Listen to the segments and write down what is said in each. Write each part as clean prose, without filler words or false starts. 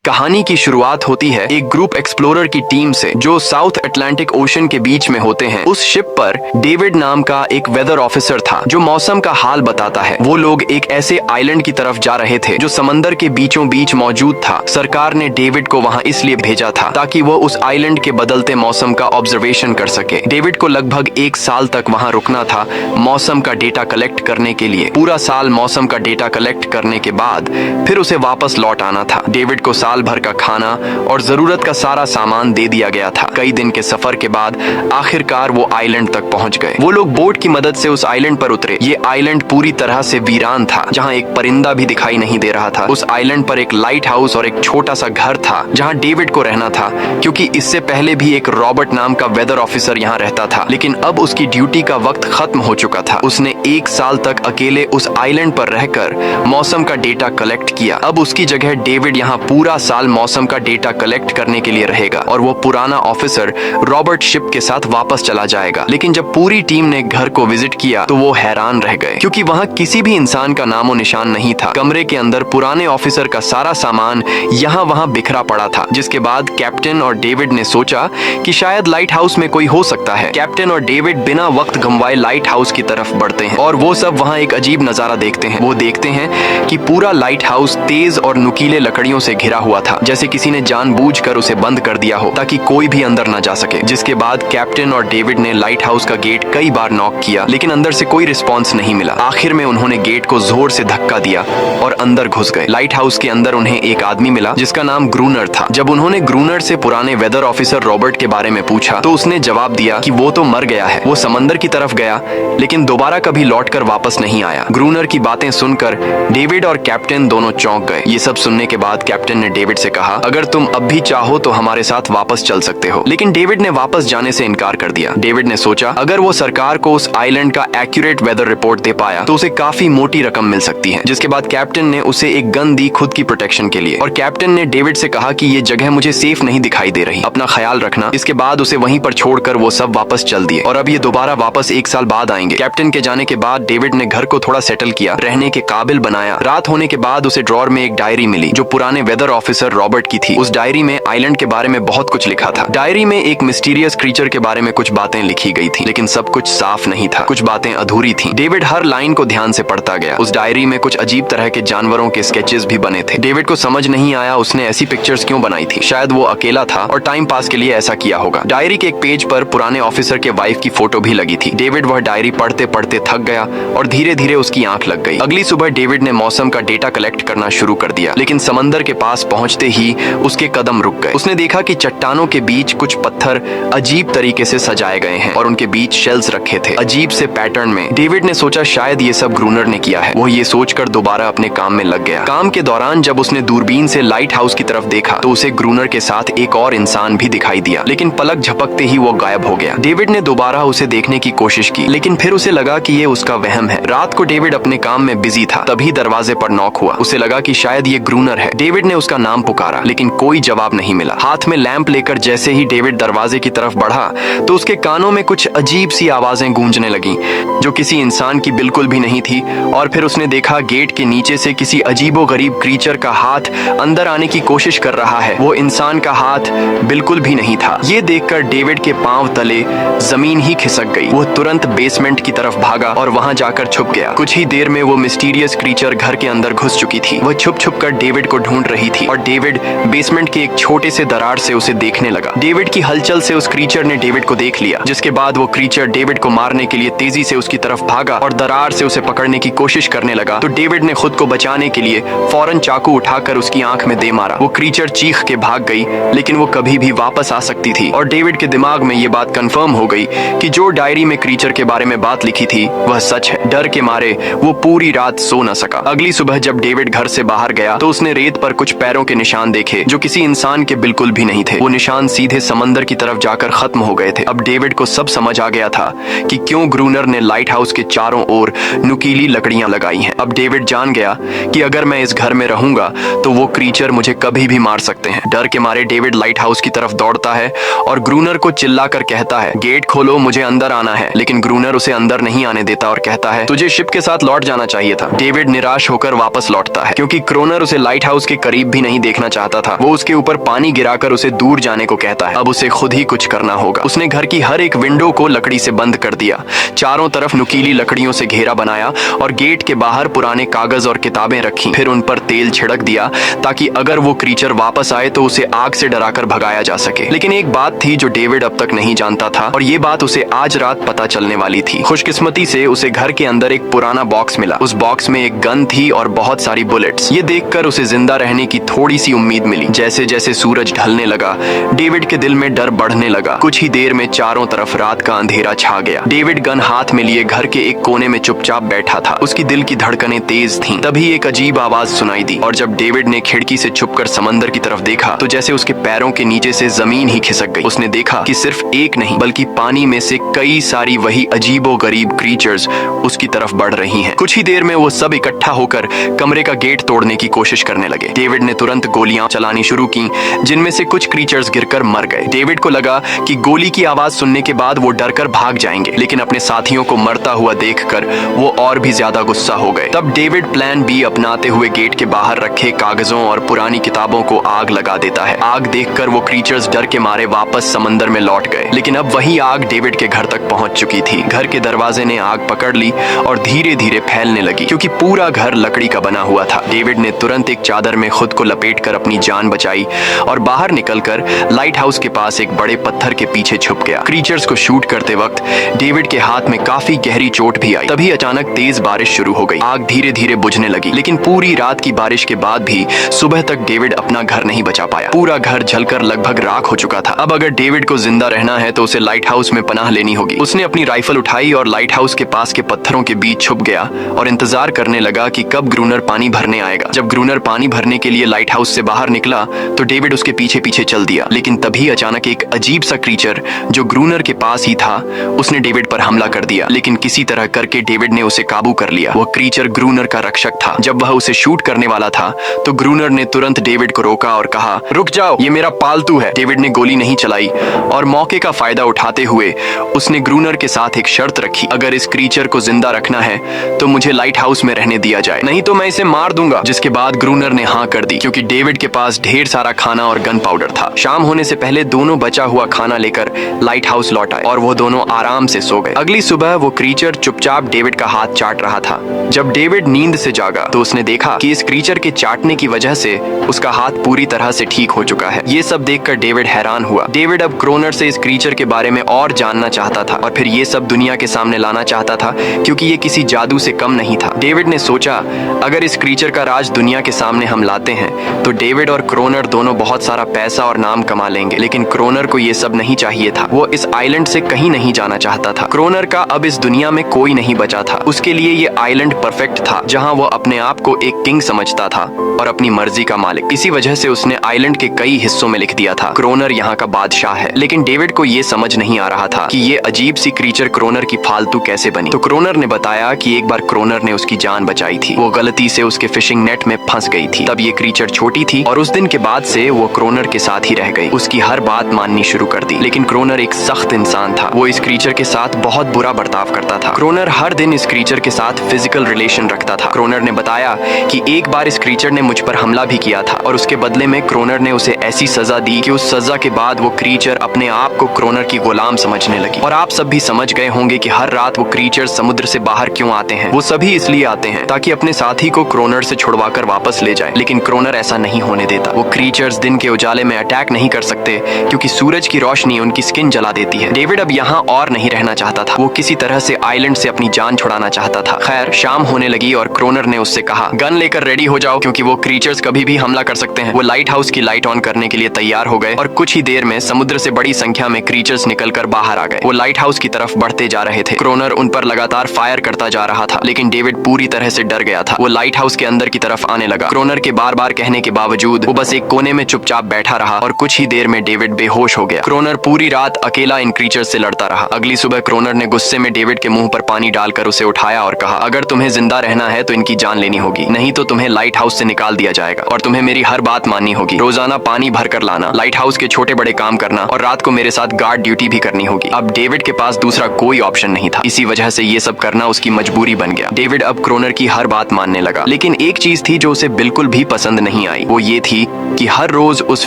कहानी की शुरुआत होती है एक ग्रुप एक्सप्लोरर की टीम से जो साउथ अटलांटिक ओशन के बीच में होते हैं। उस शिप पर डेविड नाम का एक वेदर ऑफिसर था जो मौसम का हाल बताता है। वो लोग एक ऐसे आइलैंड की तरफ जा रहे थे जो समंदर के बीचों बीच मौजूद था। सरकार ने डेविड को वहाँ इसलिए भेजा था ताकि वो उस आइलैंड के बदलते मौसम का ऑब्जर्वेशन कर सके। डेविड को लगभग 1 साल तक वहाँ रुकना था मौसम का डेटा कलेक्ट करने के लिए। पूरा साल मौसम का डेटा कलेक्ट करने के बाद फिर उसे वापस लौट आना था। डेविड को साल भर का खाना और जरूरत का सारा सामान दे दिया गया था। कई दिन के सफर के बाद आखिरकार वो आइलैंड तक पहुंच गए। वो लोग बोट की मदद से उस आइलैंड पर उतरे। ये आइलैंड पूरी तरह से वीरान था, जहां एक परिंदा भी दिखाई नहीं दे रहा था। उस आइलैंड पर एक लाइट हाउस और एक छोटा सा घर था जहां डेविड को रहना था, क्योंकि इससे पहले भी एक रॉबर्ट नाम का वेदर ऑफिसर यहाँ रहता था, लेकिन अब उसकी ड्यूटी का वक्त खत्म हो चुका था। उसने 1 साल तक अकेले उस आइलैंड पर रहकर मौसम का डेटा कलेक्ट किया। अब उसकी जगह डेविड यहाँ पूरा साल मौसम का डेटा कलेक्ट करने के लिए रहेगा और वो पुराना ऑफिसर रॉबर्ट शिप के साथ वापस चला जाएगा। लेकिन जब पूरी टीम ने घर को विजिट किया तो वो हैरान रह गए, क्योंकि वहाँ किसी भी इंसान का नामो निशान नहीं था। कमरे के अंदर पुराने ऑफिसर का सारा सामान यहाँ वहाँ बिखरा पड़ा था। जिसके बाद कैप्टन और डेविड ने सोचा कि शायद लाइट हाउस में कोई हो सकता है। कैप्टन और डेविड बिना वक्त गंवाए लाइट हाउस की तरफ बढ़ते हैं और वो सब वहाँ एक अजीब नजारा देखते हैं। वो देखते हैं कि पूरा लाइट हाउस तेज और नुकीले लकड़ियों से घिरा हुआ था, जैसे किसी ने जानबूझकर उसे बंद कर दिया हो ताकि कोई भी अंदर न जा सके। जिसके बाद कैप्टन और डेविड ने लाइट हाउस का गेट कई बार नॉक किया, लेकिन अंदर से कोई रिस्पॉन्स नहीं मिला। आखिर में उन्होंने गेट को जोर से धक्का दिया और अंदर घुस गए। लाइट हाउस के अंदर उन्हें एक आदमी मिला जिसका नाम ग्रूनर था। जब उन्होंने ग्रूनर से पुराने वेदर ऑफिसर रॉबर्ट के बारे में पूछा तो उसने जवाब दिया कि वो तो मर गया है। वो समंदर की तरफ गया लेकिन दोबारा कभी लौटकर वापस नहीं आया। ग्रूनर की बातें सुनकर डेविड और कैप्टन दोनों चौंक गए। ये सब सुनने के बाद कैप्टन ने डेविड से कहा, अगर तुम अब भी चाहो तो हमारे साथ वापस चल सकते हो। लेकिन डेविड ने वापस जाने से इनकार कर दिया। डेविड ने सोचा अगर वो सरकार को उस आइलैंड का एक्यूरेट वेदर रिपोर्ट दे पाया तो उसे काफी मोटी रकम मिल सकती है। जिसके बाद कैप्टन ने उसे एक गन दी खुद की प्रोटेक्शन के लिए, और कैप्टन ने डेविड से कहा कि ये जगह मुझे सेफ नहीं दिखाई दे रही, अपना ख्याल रखना। इसके बाद उसे वहीं पर छोड़कर वो सब वापस चल दिए और अब ये दोबारा वापस 1 साल बाद आएंगे। कैप्टन के जाने के बाद डेविड ने घर को थोड़ा सेटल किया, रहने के काबिल बनाया। रात होने के बाद उसे ड्रॉर में एक डायरी मिली जो पुराने वेदर ऑफिसर रॉबर्ट की थी। उस डायरी में आइलैंड के बारे में बहुत कुछ लिखा था। डायरी में एक मिस्टीरियस क्रीचर के बारे में कुछ बातें लिखी गई थी, लेकिन सब कुछ साफ नहीं था, कुछ बातें अधूरी थी। डेविड हर लाइन को ध्यान से पढ़ता गया। उस डायरी में कुछ अजीब तरह के जानवरों के स्केचेस भी बने थे। डेविड को समझ नहीं आया उसने ऐसी पिक्चर्स क्यों बनाई थी। शायद वो अकेला था और टाइम पास के लिए ऐसा किया होगा। डायरी के एक पेज पर पुराने ऑफिसर के वाइफ की फोटो भी लगी थी। डेविड वह डायरी पढ़ते पढ़ते थक गया और धीरे धीरे उसकी आंख लग गई। अगली सुबह डेविड ने मौसम का डेटा कलेक्ट करना शुरू कर दिया, लेकिन समंदर के पास पहुंचते ही उसके कदम रुक गए। उसने देखा कि चट्टानों के बीच कुछ पत्थर अजीब तरीके से सजाए गए हैं और उनके बीच शेल्स रखे थे अजीब से पैटर्न में। डेविड ने सोचा शायद ये सब ग्रूनर ने किया है। वो ये सोचकर दोबारा अपने काम में लग गया। काम के दौरान जब उसने दूरबीन से लाइट हाउस की तरफ देखा तो उसे ग्रूनर के साथ एक और इंसान भी दिखाई दिया, लेकिन पलक झपकते ही वो गायब हो गया। डेविड ने दोबारा उसे देखने की कोशिश की, लेकिन फिर उसे लगा कि ये उसका वहम है। रात को डेविड अपने काम में बिजी था, तभी दरवाजे पर नॉक हुआ। उसे लगा कि शायद ये ग्रूनर है। डेविड ने उसका नाम पुकारा, लेकिन कोई जवाब नहीं मिला। हाथ में लैंप लेकर जैसे ही डेविड दरवाजे की तरफ बढ़ा तो उसके कानों में कुछ अजीब सी आवाजें गूंजने लगीं, जो किसी इंसान की बिल्कुल भी नहीं थी। और फिर उसने देखा गेट के नीचे से किसी अजीबोगरीब क्रीचर का हाथ अंदर आने की कोशिश कर रहा है। वो इंसान का हाथ बिल्कुल भी नहीं था। ये देखकर डेविड के पांव तले जमीन ही खिसक गई। वो तुरंत बेसमेंट की तरफ भागा और वहां जाकर छुप गया। कुछ ही देर में वो मिस्टीरियस क्रीचर घर के अंदर घुस चुकी थी। वह छुप छुप कर डेविड को ढूंढ रही थी और डेविड बेसमेंट के एक छोटे से दरार से उसे देखने लगा। डेविड की हलचल से उस क्रीचर ने डेविड को देख लिया, जिसके बाद वो क्रीचर डेविड को मारने के लिए तेजी से उसकी तरफ भागा और दरार से उसे पकड़ने की कोशिश करने लगा। तो डेविड ने खुद को बचाने के लिए फौरन चाकू उठाकर उसकी आंख में दे मारा। वो क्रीचर चीख के भाग गई, लेकिन वो कभी भी वापस आ सकती थी। और डेविड के दिमाग में ये बात कंफर्म हो गई कि जो डायरी में क्रीचर के बारे में बात लिखी थी वह सच है। डर के मारे वो पूरी रात सो न सका। अगली सुबह जब डेविड घर से बाहर गया तो उसने रेत पर कुछ पैरों के निशान देखे जो किसी इंसान के बिल्कुल भी नहीं थे। वो निशान सीधे समंदर की तरफ जाकर खत्म हो गए थे। अब डेविड को सब समझ आ गया था कि क्यों ग्रूनर ने लाइट हाउस के चारों ओर नुकीली लकड़ियां लगाई हैं। अब डेविड जान गया कि अगर मैं इस घर में रहूंगा तो वो क्रीचर मुझे कभी भी मार सकते हैं। डर के मारे डेविड लाइट हाउस की तरफ दौड़ता है और ग्रूनर को चिल्लाकर कहता है, गेट खोलो, मुझे अंदर आना है। लेकिन ग्रूनर उसे अंदर नहीं आने देता और कहता है, तुझे शिप के साथ लौट जाना चाहिए था। डेविड निराश होकर वापस लौटता है, क्योंकि ग्रूनर उसे लाइट हाउस के करीब भी नहीं नहीं देखना चाहता था। वो उसके ऊपर पानी गिराकर उसे दूर जाने को कहता है। अब उसे खुद ही कुछ करना होगा। उसने घर की हर एक विंडो को लकड़ी से बंद कर दिया, चारों तरफ नुकीली लकड़ियों से घेरा बनाया और गेट के बाहर पुराने कागज और किताबें रखी। फिर उन पर तेल छिड़क दिया ताकि अगर वो क्रीचर वापस आए तो उसे आग से डराकर भगाया जा सके। लेकिन एक बात थी जो डेविड अब तक नहीं जानता था और ये बात उसे आज रात पता चलने वाली थी। खुशकिस्मती से उसे घर के अंदर एक पुराना बॉक्स मिला। उस बॉक्स में एक गन थी और बहुत सारी बुलेट्स। ये देखकर उसे जिंदा रहने की थोड़ी सी उम्मीद मिली। जैसे जैसे सूरज ढलने लगा, डेविड के दिल में डर बढ़ने लगा। कुछ ही देर में चारों तरफ रात का अंधेरा छा गया। डेविड गन हाथ में लिए घर के एक कोने में चुपचाप बैठा था। उसकी दिल की धड़कनें तेज थीं। तभी एक अजीब आवाज सुनाई दी और जब डेविड ने खिड़की से छुपकर समंदर की तरफ देखा तो जैसे उसके पैरों के नीचे से जमीन ही खिसक गई। उसने देखा कि सिर्फ एक नहीं बल्कि पानी में से कई सारी वही अजीबोगरीब क्रीचर्स उसकी तरफ बढ़ रही हैं। कुछ ही देर में वो सब इकट्ठा होकर कमरे का गेट तोड़ने की कोशिश करने लगे। डेविड ने तुरंत गोलियां चलानी शुरू की, जिनमें से कुछ क्रीचर्स गिरकर मर गए। डेविड को लगा कि गोली की आवाज सुनने के बाद वो डरकर भाग जाएंगे, लेकिन अपने साथियों को मरता हुआ देखकर वो और भी ज्यादा गुस्सा हो गए। तब डेविड प्लान बी अपनाते हुए गेट के बाहर रखे कागजों और पुरानी किताबों को आग लगा देता है। आग देखकर वो क्रीचर्स डर के मारे वापस समंदर में लौट गए, लेकिन अब वही आग डेविड के घर तक पहुंच चुकी थी। घर के दरवाजे ने आग पकड़ ली और धीरे धीरे फैलने लगी, क्योंकि पूरा घर लकड़ी का बना हुआ था। डेविड ने तुरंत एक चादर में खुद को लपेटकर अपनी जान बचाई और बाहर निकलकर लाइट हाउस के पास एक बड़े पत्थर के पीछे छुप गया। क्रीचर्स को शूट करते वक्त डेविड के हाथ में काफी गहरी चोट भी आई। तभी अचानक तेज बारिश शुरू हो गई। आग धीरे धीरे बुझने लगी, लेकिन पूरी रात की बारिश के बाद भी सुबह तक डेविड अपना घर नहीं बचा पाया। पूरा घर जलकर लगभग राख हो चुका था। अब अगर डेविड को जिंदा रहना है तो उसे लाइट हाउस में पनाह लेनी होगी। उसने अपनी राइफल उठाई और लाइट हाउस के पास के पत्थरों के बीच छुप गया और इंतजार करने लगा कि कब ग्रूनर पानी भरने आएगा। जब ग्रूनर पानी भरने के लिए लाइट हाउस से बाहर निकला तो डेविड उसके पीछे पीछे चल दिया, लेकिन तभी अचानक एक अजीब सा क्रीचर जो ग्रूनर के पास ही था उसने डेविड पर हमला कर दिया। लेकिन किसी तरह करके डेविड ने उसे काबू कर लिया। वो क्रीचर ग्रूनर का रक्षक था। जब वह उसे शूट करने वाला था तो ग्रूनर ने तुरंत डेविड को रोका और कहा, रुक जाओ, ये मेरा पालतू है। डेविड ने गोली नहीं चलाई और मौके का फायदा उठाते हुए उसने ग्रूनर के साथ एक शर्त रखी, अगर इस क्रीचर को जिंदा रखना है तो मुझे लाइट हाउस में रहने दिया जाए, नहीं तो मैं इसे मार दूंगा। जिसके बाद ग्रूनर ने हाँ कर दी, क्योंकि डेविड के पास ढेर सारा खाना और गन पाउडर था। शाम होने से पहले दोनों बचा हुआ खाना लेकर लाइट हाउस लौट आए और वो दोनों आराम से सो गए। अगली सुबह वो क्रीचर चुपचाप डेविड का हाथ चाट रहा था। जब डेविड नींद से जागा तो उसने देखा कि इस क्रीचर के चाटने की वजह से उसका हाथ पूरी तरह से ठीक हो चुका है। ये सब देखकर डेविड हैरान हुआ। डेविड अब क्रोनर से इस क्रीचर के बारे में और जानना चाहता था और फिर ये सब दुनिया के सामने लाना चाहता था, क्योंकि ये किसी जादू से कम नहीं था। डेविड ने सोचा, अगर इस क्रीचर का राज दुनिया के सामने हम लाते हैं तो डेविड और क्रोनर दोनों बहुत सारा पैसा और नाम कमा लेंगे। लेकिन क्रोनर को ये सब नहीं चाहिए था। वो इस आइलैंड से कहीं नहीं जाना चाहता था। क्रोनर का अब इस दुनिया में कोई नहीं बचा था। उसके लिए ये आइलैंड परफेक्ट था, जहाँ वो अपने आप को एक किंग समझता था और अपनी मर्जी का मालिक। इसी वजह से उसने आइलैंड के कई हिस्सों में लिख दिया था, क्रोनर यहाँ का बादशाह है। लेकिन डेविड को ये समझ नहीं आ रहा था कि ये अजीब सी क्रीचर क्रोनर की फालतू कैसे बनी। तो क्रोनर ने बताया कि एक बार क्रोनर ने उसकी जान बचाई थी। वो गलती से उसके फिशिंग नेट में फंस गई थी। तब ये क्रीचर छोटी थी और उस दिन के बाद से वो क्रोनर के साथ ही रह गई। उसकी हर बात माननी शुरू कर दी। लेकिन क्रोनर एक सख्त इंसान था। वो इस क्रीचर के साथ बहुत बुरा बर्ताव करता था। क्रोनर हर दिन इस क्रीचर के साथ फिजिकल रिलेशन रखता था। क्रोनर ने बताया कि एक बार इस क्रीचर ने मुझ पर हमला भी किया था और उसके बदले में क्रोनर ने उसे ऐसी सजा दी कि उस सजा के बाद वो क्रीचर अपने आप को क्रोनर की गुलाम समझने लगी। और आप सब भी समझ गए होंगे कि हर रात वो क्रीचर समुद्र से बाहर क्यों आते हैं। वो सभी इसलिए आते हैं ताकि अपने साथी को क्रोनर से छुड़वाकर वापस ले जाए। लेकिन क्रोनर ऐसा नहीं होने देता। वो क्रीचर्स दिन के उजाले में अटैक नहीं कर सकते, क्योंकि सूरज की रोशनी उनकी स्किन जला देती है। डेविड अब यहाँ और नहीं रहना चाहता था। वो किसी तरह से आइलैंड से अपनी जान छुड़ाना चाहता था। खैर, शाम होने लगी और क्रोनर ने उससे कहा, गन लेकर रेडी हो जाओ, क्योंकि वो क्रीचर्स कभी भी हमला कर सकते हैं। वो लाइट हाउस की लाइट ऑन करने के लिए तैयार हो गए और कुछ ही देर में समुद्र से बड़ी संख्या में क्रीचर्स निकलकर बाहर आ गए। वो लाइट हाउस की तरफ बढ़ते जा रहे थे। क्रोनर उन पर लगातार फायर करता जा रहा था, लेकिन डेविड पूरी तरह से डर गया था। वो लाइट हाउस के अंदर की तरफ आने लगा। क्रोनर के बार बार कहने के बावजूद वो बस एक कोने में चुपचाप बैठा रहा और कुछ ही देर में डेविड बेहोश हो गया। क्रोनर पूरी रात अकेला इन क्रीचर्स से लड़ता रहा। अगली सुबह क्रोनर ने गुस्से में डेविड के मुंह पर पानी डालकर उसे उठाया और कहा, अगर तुम्हें जिंदा रहना है तो इनकी जान लेनी होगी, नहीं तो तुम्हें लाइट हाउस से निकाल दिया जाएगा और तुम्हें मेरी हर बात माननी होगी। रोजाना पानी भर कर लाना, लाइट हाउस के छोटे बड़े काम करना और रात को मेरे साथ गार्ड ड्यूटी भी करनी होगी। अब डेविड के पास दूसरा कोई ऑप्शन नहीं था। इसी वजह से ये सब करना उसकी मजबूरी बन गया। डेविड अब क्रोनर की हर बात मानने लगा। लेकिन एक चीज थी जो उसे बिल्कुल भी पसंद नहीं नहीं आई वो ये थी कि हर रोज उस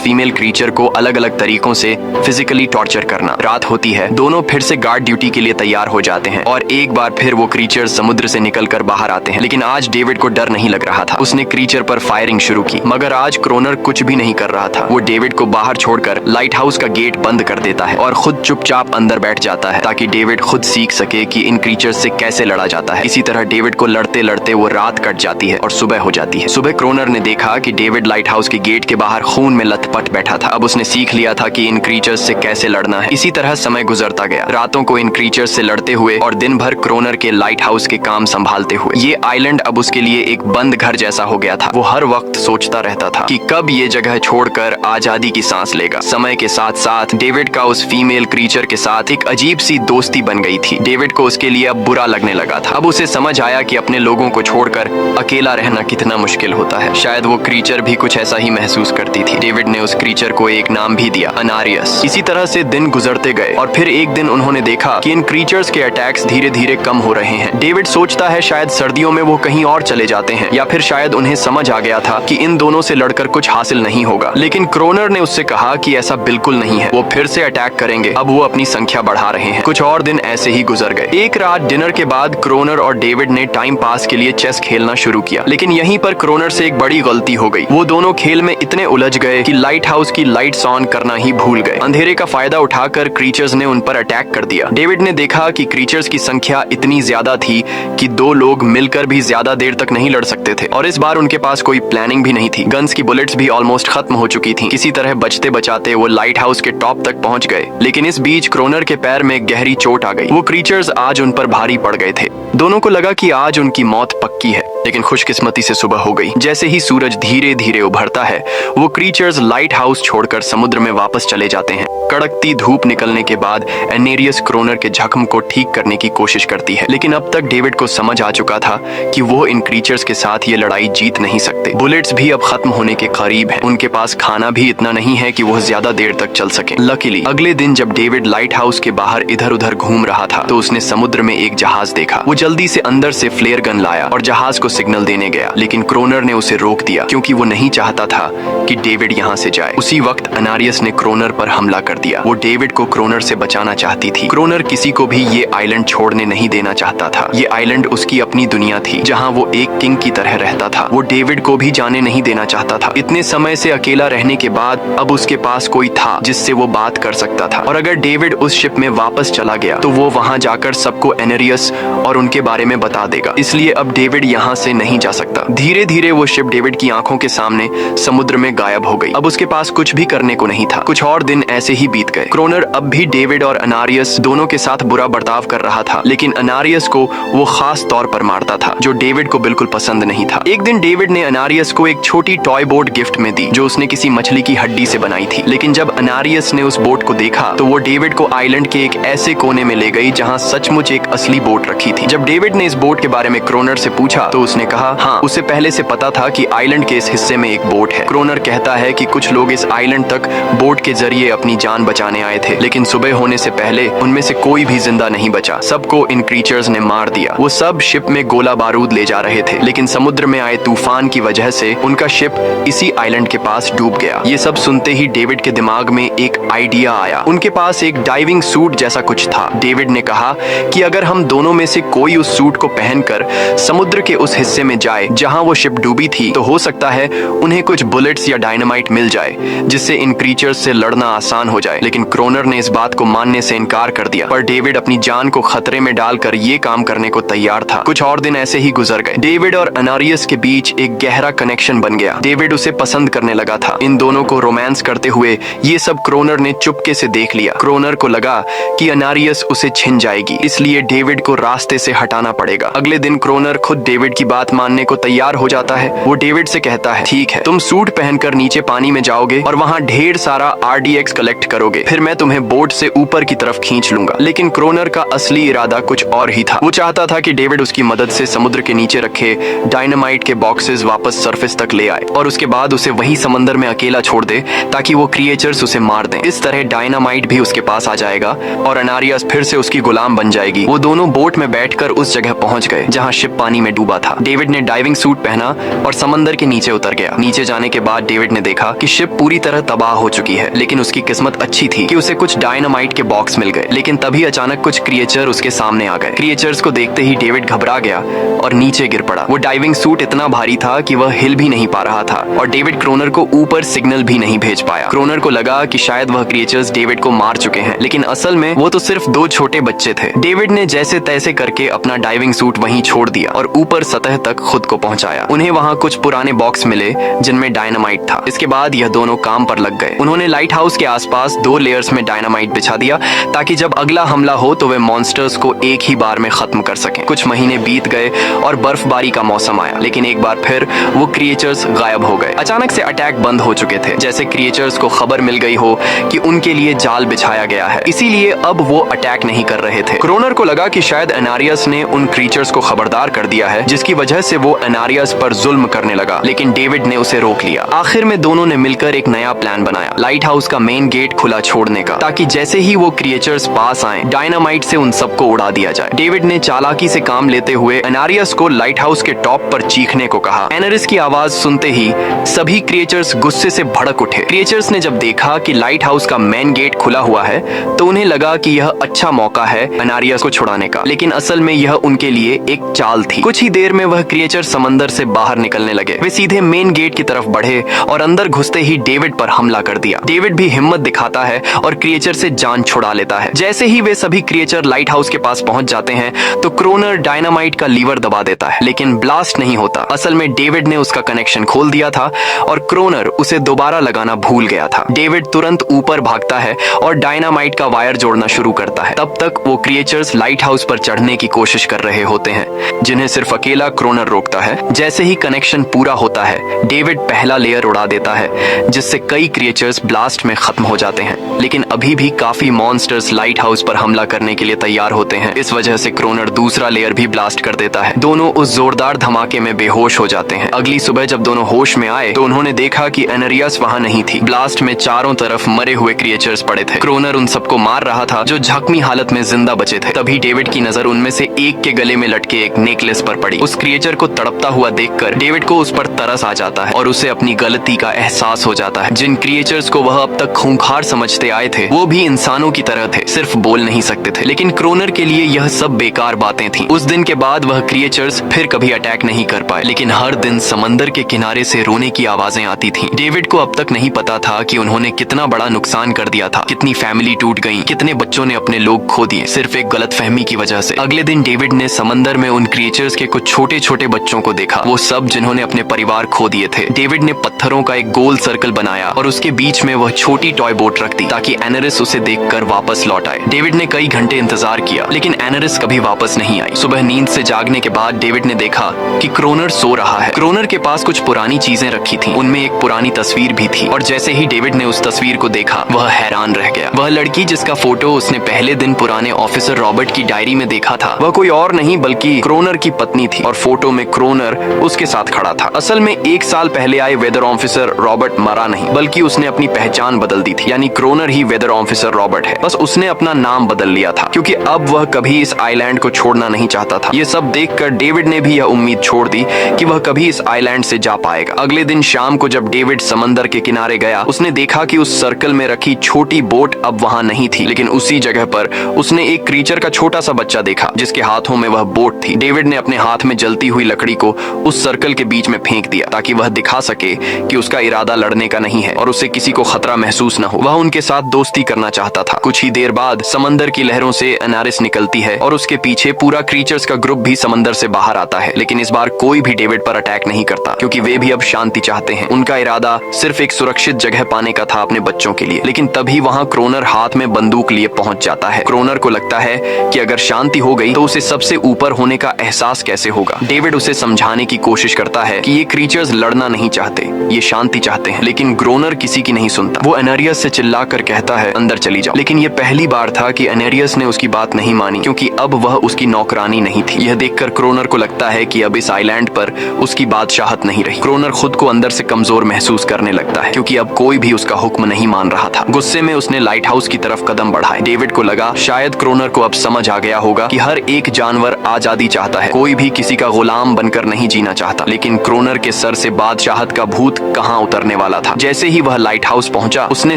फीमेल क्रीचर को अलग अलग तरीकों से फिजिकली टॉर्चर करना। रात होती है, दोनों फिर से गार्ड ड्यूटी के लिए तैयार हो जाते हैं और एक बार फिर वो क्रीचर समुद्र से निकलकर बाहर आते हैं। लेकिन आज डेविड को डर नहीं लग रहा था। उसने क्रीचर पर फायरिंग शुरू की, मगर आज क्रोनर कुछ भी नहीं कर रहा था। वो डेविड को बाहर छोड़कर लाइट हाउस का गेट बंद कर देता है और खुद चुपचाप अंदर बैठ जाता है ताकि डेविड खुद सीख सके कि इन क्रीचर्स से कैसे लड़ा जाता है। इसी तरह डेविड को लड़ते लड़ते वो रात कट जाती है और सुबह हो जाती है। सुबह क्रोनर ने देखा कि डेविड लाइट हाउस के गेट के बाहर खून में लथपथ बैठा था। अब उसने सीख लिया था कि इन क्रीचर्स से कैसे लड़ना है। इसी तरह समय गुजरता गया, रातों को इन क्रीचर्स से लड़ते हुए और दिन भर क्रोनर के लाइट हाउस के काम संभालते हुए। ये आइलैंड अब उसके लिए एक बंद घर जैसा हो गया था। वो हर वक्त सोचता रहता था कि कब ये जगह छोड़कर आजादी की सांस लेगा। समय के साथ साथ डेविड का उस फीमेल क्रीचर के साथ एक अजीब सी दोस्ती बन गई थी। डेविड को उसके लिए अब बुरा लगने लगा था। अब उसे समझ आया कि अपने लोगों को छोड़कर अकेला रहना कितना मुश्किल होता है। शायद वो क्रीचर भी कुछ ऐसा ही महसूस करती थी। डेविड ने उस क्रीचर को एक नाम भी दिया, अनारियस। इसी तरह से दिन गुजरते गए और फिर एक दिन उन्होंने देखा कि इन क्रीचर्स के अटैक्स धीरे धीरे कम हो रहे हैं। डेविड सोचता है शायद सर्दियों में वो कहीं और चले जाते हैं या फिर शायद उन्हें समझ आ गया था कि इन दोनों से लड़कर कुछ हासिल नहीं होगा। लेकिन क्रोनर ने उससे कहा कि ऐसा बिल्कुल नहीं है, वो फिर से अटैक करेंगे। अब वो अपनी संख्या बढ़ा रहे हैं। कुछ और दिन ऐसे ही गुजर गए। एक रात डिनर के बाद क्रोनर और डेविड ने टाइम पास के लिए चेस खेलना शुरू किया। लेकिन यहीं पर क्रोनर से एक बड़ी गलती हो गई। वो दोनों खेल में इतने उलझ गए कि लाइट हाउस की लाइट्स ऑन करना ही भूल गए। अंधेरे का फायदा उठाकर क्रीचर्स ने उन पर अटैक कर दिया। डेविड ने देखा कि क्रीचर्स की संख्या इतनी ज्यादा थी कि दो लोग मिलकर भी ज्यादा देर तक नहीं लड़ सकते थे और इस बार उनके पास कोई प्लानिंग भी नहीं थी। गन्स की बुलेट्स भी ऑलमोस्ट खत्म हो चुकी थी। किसी तरह बचते बचाते वो लाइट हाउस के टॉप तक पहुंच गए। लेकिन इस बीच क्रोनर के पैर में गहरी चोट आ गई। वो क्रीचर्स आज उन पर भारी पड़ गए थे। दोनों को लगा कि आज उनकी मौत पक्की है। लेकिन खुशकिस्मती से सुबह हो गई। जैसे ही सूरज धीरे धीरे उभरता है, वो क्रीचर्स लाइट हाउस छोड़कर समुद्र में वापस चले जाते हैं। कड़कती धूप निकलने के बाद एनेरियस क्रोनर के जख्म को ठीक करने की कोशिश करती है। लेकिन अब तक डेविड को समझ आ चुका था कि वो इन क्रीचर्स के साथ ये लड़ाई जीत नहीं सकते। बुलेट्स भी अब खत्म होने के करीब हैं। उनके पास खाना भी इतना नहीं है कि वो ज्यादा देर तक चल सके। लकीली अगले दिन जब डेविड लाइट हाउस के बाहर इधर उधर घूम रहा था तो उसने समुद्र में एक जहाज देखा। वो जल्दी से अंदर से फ्लेयर गन लाया और जहाज को सिग्नल देने गया। लेकिन क्रोनर ने उसे रोक दिया क्योंकि वो नहीं चाहता था कि डेविड यहाँ से जाए। उसी वक्त अनारियस ने क्रोनर पर हमला कर दिया। वो डेविड को क्रोनर से बचाना चाहती थी। क्रोनर किसी को भी ये आइलैंड छोड़ने नहीं देना चाहता था। ये आइलैंड उसकी अपनी दुनिया थी जहाँ वो एक किंग की तरह रहता था। वो डेविड को भी जाने नहीं देना चाहता था। इतने समय से अकेला रहने के बाद अब उसके पास कोई था जिससे वो बात कर सकता था। और अगर डेविड उस शिप में वापस चला गया तो वो वहाँ जाकर सबको एनेरियस और उनके बारे में बता देगा। इसलिए अब डेविड यहाँ से नहीं जा सकता। धीरे धीरे वो शिप डेविड की आंखों के सामने समुद्र में गायब हो गई। अब उसके पास कुछ भी करने को नहीं था। कुछ और दिन ऐसे ही बीत गए। क्रोनर अब भी डेविड और अनारियस दोनों के साथ बुरा बर्ताव कर रहा था। लेकिन अनारियस को वो खास तौर पर मारता था जो डेविड को बिल्कुल पसंद नहीं था। एक दिन डेविड ने अनारियस को एक छोटी टॉय बोट गिफ्ट में दी जो उसने किसी मछली की हड्डी से बनाई थी। लेकिन जब अनारियस ने उस बोट को देखा तो वो डेविड को आइलैंड के एक ऐसे कोने में ले गई जहाँ सचमुच एक असली बोट रखी थी। जब डेविड ने इस बोट के बारे में क्रोनर से पूछा तो उसने कहा हाँ, उसे पहले से पता था कि आइलैंड के इस हिस्से में एक बोट है। क्रोनर कहता है कि कुछ लोग इस आइलैंड तक बोट के जरिए अपनी जान बचाने आए थे, लेकिन सुबह होने से पहले उनमें से कोई भी जिंदा नहीं बचा। सबको इन क्रीचर्स ने मार दिया। वो सब शिप में गोला बारूद ले जा रहे थे, लेकिन समुद्र में आए तूफान की वजह से उनका शिप इसी आइलैंड के पास डूब गया। ये सब सुनते ही डेविड के दिमाग में एक आइडिया आया। उनके पास एक डाइविंग सूट जैसा कुछ था। डेविड ने कहा कि अगर हम दोनों में से कोई उस सूट को पहनकर समुद्र के उस हिस्से में जाए जहां वो शिप डूबी थी तो हो सकता है उन्हें कुछ बुलेट्स या डायनामाइट मिल जाए जिससे इन क्रीचर्स से लड़ना आसान हो जाए। लेकिन क्रोनर ने इस बात को मानने से इनकार कर दिया। पर डेविड अपनी जान को खतरे में डालकर ये काम करने को तैयार था। कुछ और दिन ऐसे ही गुजर गए। डेविड और अनारियस के बीच एक गहरा कनेक्शन बन गया। डेविड उसे पसंद करने लगा था। इन दोनों को रोमांस करते हुए ये सब क्रोनर ने चुपके से देख लिया। क्रोनर को लगा कि अनारियस उसे छिन जाएगी, इसलिए डेविड को रास्ते से हटाना पड़ेगा। अगले दिन क्रोनर खुद डेविड की बात मानने को तैयार हो जाता है। वो डेविड से कहता है ठीक है, तुम सूट पहनकर नीचे पानी में जाओगे और वहाँ ढेर सारा RDX कलेक्ट करोगे, फिर मैं तुम्हें बोट से ऊपर की तरफ खींच लूंगा। लेकिन क्रोनर का असली इरादा कुछ और ही था। वो चाहता था कि डेविड उसकी मदद से समुद्र के नीचे रखे डायनामाइट के बॉक्सेस वापस सरफेस तक ले आए और उसके बाद उसे वही समंदर में अकेला छोड़ दे ताकि वो क्रिएचर्स उसे मार दें। इस तरह डायनामाइट भी उसके पास आ जाएगा और अनारियस फिर से उसकी गुलाम बन जाएगी। वो दोनों बोट में बैठकर उड़कर उस जगह पहुंच गए जहां शिप पानी में डूबा था। डेविड ने डाइविंग सूट पहना और समंदर के नीचे उतर गया। नीचे जाने के बाद डेविड ने देखा कि शिप पूरी तरह तबाह हो चुकी है, लेकिन उसकी किस्मत अच्छी थी कि उसे कुछ डायनामाइट के बॉक्स मिल गए। लेकिन तभी अचानक कुछ क्रिएचर उसके सामने आ गए। क्रिएचर्स को देखते ही डेविड घबरा गया और नीचे गिर पड़ा। वो डाइविंग सूट इतना भारी था कि वह हिल भी नहीं पा रहा था और डेविड क्रोनर को ऊपर सिग्नल भी नहीं भेज पाया। क्रोनर को लगा कि शायद वह क्रिएचर्स डेविड को मार चुके हैं, लेकिन असल में वो तो सिर्फ 2 छोटे बच्चे थे। डेविड ने जैसे तैसे करके अपना डाइविंग सूट वहीं छोड़ दिया और ऊपर सतह तक खुद को पहुंचाया। उन्हें वहां कुछ पुराने बॉक्स मिले जिनमें डायनामाइट था। इसके बाद यह दोनों काम पर लग गए। उन्होंने लाइट हाउस के आसपास 2 लेयर्स में डायनामाइट बिछा दिया ताकि जब अगला हमला हो तो वे मॉन्स्टर्स को एक ही बार में खत्म कर सकें। कुछ महीने बीत गए और बर्फबारी का मौसम आया, लेकिन एक बार फिर वो क्रिएचर्स गायब हो गए। अचानक से अटैक बंद हो चुके थे, जैसे क्रिएचर्स को खबर मिल गई हो कि उनके लिए जाल बिछाया गया है, इसीलिए अब वो अटैक नहीं कर रहे थे। क्रोनर को लगा कि शायद एनारियस ने उन क्रिएचर्स को खबरदार कर दिया है, जिसकी वजह से वो एनारियस पर जुल्म करने लगा, लेकिन डेविड ने उसे रोक लिया। आखिर में दोनों ने मिलकर एक नया प्लान बनाया, लाइट हाउस का मेन गेट खुला छोड़ने का, ताकि जैसे ही वो क्रिएचर्स पास आए डायनामाइट से उन सबको उड़ा दिया जाए। डेविड ने चालाकी से काम लेते हुए एनारियस को लाइट हाउस के टॉप पर चीखने को कहा। एनारियस की आवाज सुनते ही सभी क्रिएचर्स गुस्से से भड़क उठे। क्रिएचर्स ने जब देखा कि लाइट हाउस का मेन गेट खुला हुआ है तो उन्हें लगा कि यह अच्छा मौका है एनारियस को छुड़ाने का, लेकिन असल में यह उनके लिए एक चाल थी। कुछ ही देर में वह क्रिएचर समंदर से बाहर निकलने लगे। वे सीधे मेन गेट की तरफ बढ़े और अंदर घुसते ही डेविड पर हमला कर दिया। डेविड भी हिम्मत दिखाता है और क्रिएचर से जान छुड़ा लेता है। जैसे ही वे सभी क्रिएचर लाइट हाउस के पास पहुंच जाते हैं तो क्रोनर डायनामाइट का लीवर दबा देता है, लेकिन ब्लास्ट नहीं होता। असल में डेविड ने उसका कनेक्शन खोल दिया था और क्रोनर उसे दोबारा लगाना भूल गया था। डेविड तुरंत ऊपर भागता है और डायनामाइट का वायर जोड़ना शुरू करता है। तब तक वो क्रिएचर्स लाइट हाउस पर चढ़ने की कोशिश कर रहे होते हैं, जिन्हें सिर्फ अकेला क्रोनर रोकता है। जैसे ही कनेक्शन पूरा होता है डेविड पहला लेयर उड़ा देता है, जिससे कई क्रिएचर्स ब्लास्ट में खत्म हो जाते हैं, लेकिन अभी भी काफी मॉन्स्टर्स लाइट हाउस पर हमला करने के लिए तैयार होते हैं। इस वजह से क्रोनर दूसरा लेयर भी ब्लास्ट कर देता है। दोनों उस जोरदार धमाके में बेहोश हो जाते हैं। अगली सुबह जब दोनों होश में आए तो उन्होंने देखा कि एनारियस वहां नहीं थी। ब्लास्ट में चारों तरफ मरे हुए क्रिएचर्स पड़े थे। क्रोनर उन सबको मार रहा था जो जख्मी हालत में जिंदा बचे थे। तभी डेविड की नजर उनमें से एक के गले में लटके एक नेकलेस पर पड़ी। उस क्रिएचर को तड़पता हुआ देखकर डेविड को उस पर तरस आ जाता है और उसे अपनी गलती का एहसास हो जाता है। जिन क्रिएचर्स को वह अब तक खूंखार समझते आए थे वो भी इंसानों की तरह थे, सिर्फ बोल नहीं सकते थे। लेकिन क्रोनर के लिए यह सब बेकार बातें थीं। उस दिन के बाद वह क्रिएचर्स फिर कभी अटैक नहीं कर पाए, लेकिन हर दिन समंदर के किनारे से रोने की आवाजें आती थीं। डेविड को अब तक नहीं पता था कि उन्होंने कितना बड़ा नुकसान कर दिया था, कितनी फैमिली टूट गई, कितने बच्चों ने अपने लोग खो दिए सिर्फ एक गलतफहमी की वजह से। अगले दिन डेविड ने समंदर में उन क्रिएचर्स के कुछ छोटे छोटे बच्चों को देखा, वो सब जिन्होंने अपने परिवार खो दिए थे। डेविड ने पत्थरों का एक गोल सर्कल बनाया और उसके बीच में वह छोटी टॉय बोट रख दी ताकि एनारिस उसे देखकर वापस लौट आए। डेविड ने कई घंटे इंतजार किया, लेकिन एनारिस कभी वापस नहीं आई। सुबह नींद से जागने के बाद डेविड ने देखा कि क्रोनर सो रहा है। क्रोनर के पास कुछ पुरानी चीजें रखी थीं, उनमें एक पुरानी तस्वीर भी थी और जैसे ही डेविड ने उस तस्वीर को देखा वह हैरान रह गया। वह लड़की जिसका फोटो उसने पहले दिन पुराने ऑफिसर रॉबर्ट की डायरी में देखा था, वह कोई और नहीं बल्कि क्रोनर की पत्नी थी और फोटो में क्रोनर उसके साथ खड़ा था। असल में 1 साल पहले आए वेदर ऑफिसर रॉबर्ट मरा नहीं, बल्कि उसने अपनी पहचान बदल दी थी, यानी क्रोनर ही वेदर ऑफिसर रॉबर्ट है। बस उसने अपना नाम बदल लिया था क्योंकि अब वह कभी इस आइलैंड को छोड़ना नहीं चाहता था। ये सब देखकर डेविड ने भी यह उम्मीद छोड़ दी कि वह कभी इस आइलैंड से जा पाएगा। अगले दिन शाम को जब डेविड समंदर के किनारे गया उसने देखा कि उस सर्कल में रखी छोटी बोट अब वहां नहीं थी, लेकिन उसी जगह पर उसने एक क्रीचर का छोटा सा बच्चा देखा जिसके हाथों में वह बोट थी। डेविड ने अपने हाथ में जलती हुई लकड़ी को उस सर्कल के बीच में फेंक दिया ताकि वह दिखा सके कि उसका इरादा लड़ने का नहीं है और उसे किसी को खतरा महसूस न हो। वह उनके साथ दोस्ती करना चाहता था। कुछ ही देर बाद समंदर की लहरों से एनारिस निकलती है और उसके पीछे पूरा क्रीचर्स का ग्रुप भी समंदर से बाहर आता है, लेकिन इस बार कोई भी डेविड पर अटैक नहीं करता क्योंकि वे भी अब शांति चाहते हैं। उनका इरादा सिर्फ एक सुरक्षित जगह पाने का था अपने बच्चों के लिए। लेकिन तभी वहां क्रोनर हाथ में बंदूक लिए पहुंच जाता है। क्रोनर को लगता है कि अगर शांति हो गई तो उसे सबसे ऊपर होने का एहसास कैसे होगा। डेविड उसे समझाने की कोशिश करता है कि ये क्रीचर्स लड़ना नहीं चाहते, ये शांति चाहते हैं, लेकिन क्रोनर किसी की नहीं सुनता। वो एनारियस से चिल्लाकर कहता है अंदर चली जाओ, लेकिन ये पहली बार था कि एनारियस ने उसकी बात नहीं मानी क्योंकि अब वह उसकी नौकरानी नहीं थी। यह देखकर क्रोनर को लगता है कि अब इस आइलैंड पर उसकी बादशाहत नहीं रही। क्रोनर खुद को अंदर से कमजोर महसूस करने लगता है क्योंकि अब कोई भी उसका हुक्म नहीं मान रहा था। गुस्से में उसने लाइट हाउस की तरफ कदम बढ़ाए। डेविड को लगा शायद क्रोनर को अब समझ आ गया होगा कि हर एक जानवर आजादी चाहता है, कोई भी किसी का गुलाम बनकर नहीं जीना चाहता। लेकिन क्रोनर के सर से बादशाहत का भूत कहाँ उतरने वाला था। जैसे ही वह लाइट हाउस पहुंचा, उसने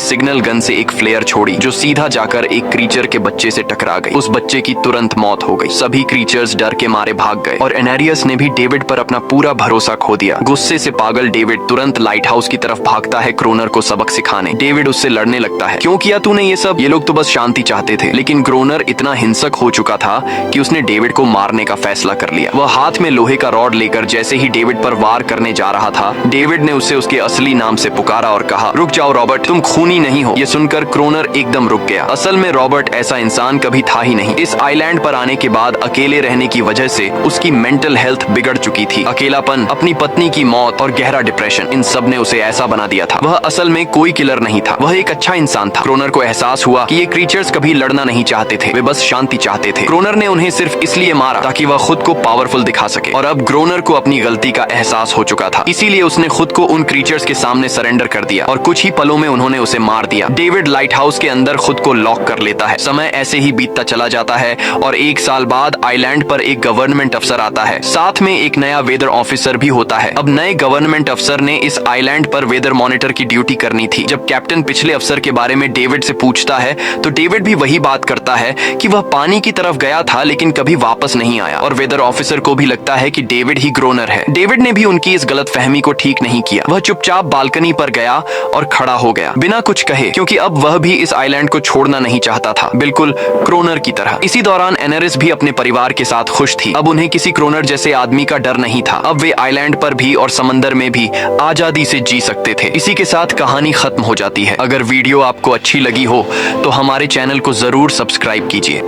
सिग्नल गन से एक फ्लेयर छोड़ी जो सीधा जाकर एक क्रीचर के बच्चे से टकरा गई। उस बच्चे की तुरंत मौत हो गई। सभी क्रीचर्स डर के मारे भाग गए और एनेरियस ने भी डेविड पर अपना पूरा भरोसा खो दिया। गुस्से से पागल डेविड तुरंत लाइट हाउस की तरफ भागता है क्रोनर को सबक सिखाने। डेविड उससे लड़ने लगता है, क्यों किया तूने ये सब? ये लोग तो बस शांति चाहते थे। लेकिन क्रोनर इतना हिंसक हो चुका था कि उसने डेविड को मारने का फैसला कर लिया। वह हाथ में लोहे का रॉड लेकर जैसे ही डेविड पर वार करने जा रहा था, डेविड ने उसे उसके असली नाम से पुकारा और कहा, रुक जाओ रॉबर्ट, तुम खूनी नहीं हो। ये सुनकर क्रोनर एकदम रुक गया। असल में रॉबर्ट ऐसा इंसान कभी था ही नहीं। इस आइलैंड पर आने के बाद अकेले रहने की वजह से उसकी मेंटल हेल्थ बिगड़ चुकी थी। अकेलापन, अपनी पत्नी की मौत और गहरा डिप्रेशन, इन सब ने उसे ऐसा बना दिया था। वह असल में कोई किलर नहीं था, वह एक अच्छा इंसान था। क्रोनर को एहसास हुआ कि ये क्रीचर्स कभी लड़ना नहीं चाहते थे, वे बस शांति चाहते थे। क्रोनर ने उन्हें सिर्फ इसलिए मारा ताकि वह खुद को पावरफुल दिखा सके। और अब क्रोनर को अपनी गलती का एहसास हो चुका था, इसीलिए उसने खुद को उन क्रीचर्स के सामने सरेंडर कर दिया और कुछ ही पलों में उन्होंने उसे मार दिया। डेविड लाइट हाउस के अंदर खुद को लॉक कर लेता है। समय ऐसे ही बीतता चला जाता है और 1 साल बाद आइलैंड पर एक गवर्नमेंट अफसर आता है, साथ में एक नया वेदर ऑफिसर भी होता है। अब नए गवर्नमेंट अफसर ने इस आइलैंड पर वेदर मॉनिटर की ड्यूटी करनी थी। जब कैप्टन पिछले अफसर के बारे में डेविड से पूछता है तो डेविड भी वही बात करता है कि वह पानी की तरफ गया था लेकिन कभी वापस नहीं आया। और वेदर ऑफिसर को भी लगता है कि डेविड ही क्रोनर है। डेविड ने भी उनकी इस गलतफहमी को ठीक नहीं किया। वह चुपचाप बालकनी पर गया और खड़ा हो गया बिना कुछ कहे, क्योंकि अब वह भी इस आइलैंड को छोड़ना नहीं चाहता था, बिल्कुल क्रोनर की तरह। इसी दौरान एनेरिस भी अपने परिवार के साथ खुश थी। अब उन्हें किसी क्रोनर जैसे आदमी का डर नहीं था। अब वे आइलैंड पर भी और समंदर में भी आजादी से जी सकते थे। इसी के साथ कहानी खत्म हो जाती है। अगर वीडियो आपको अच्छी लगी हो तो हमारे चैनल को जरूर सब्सक्राइब कीजिए।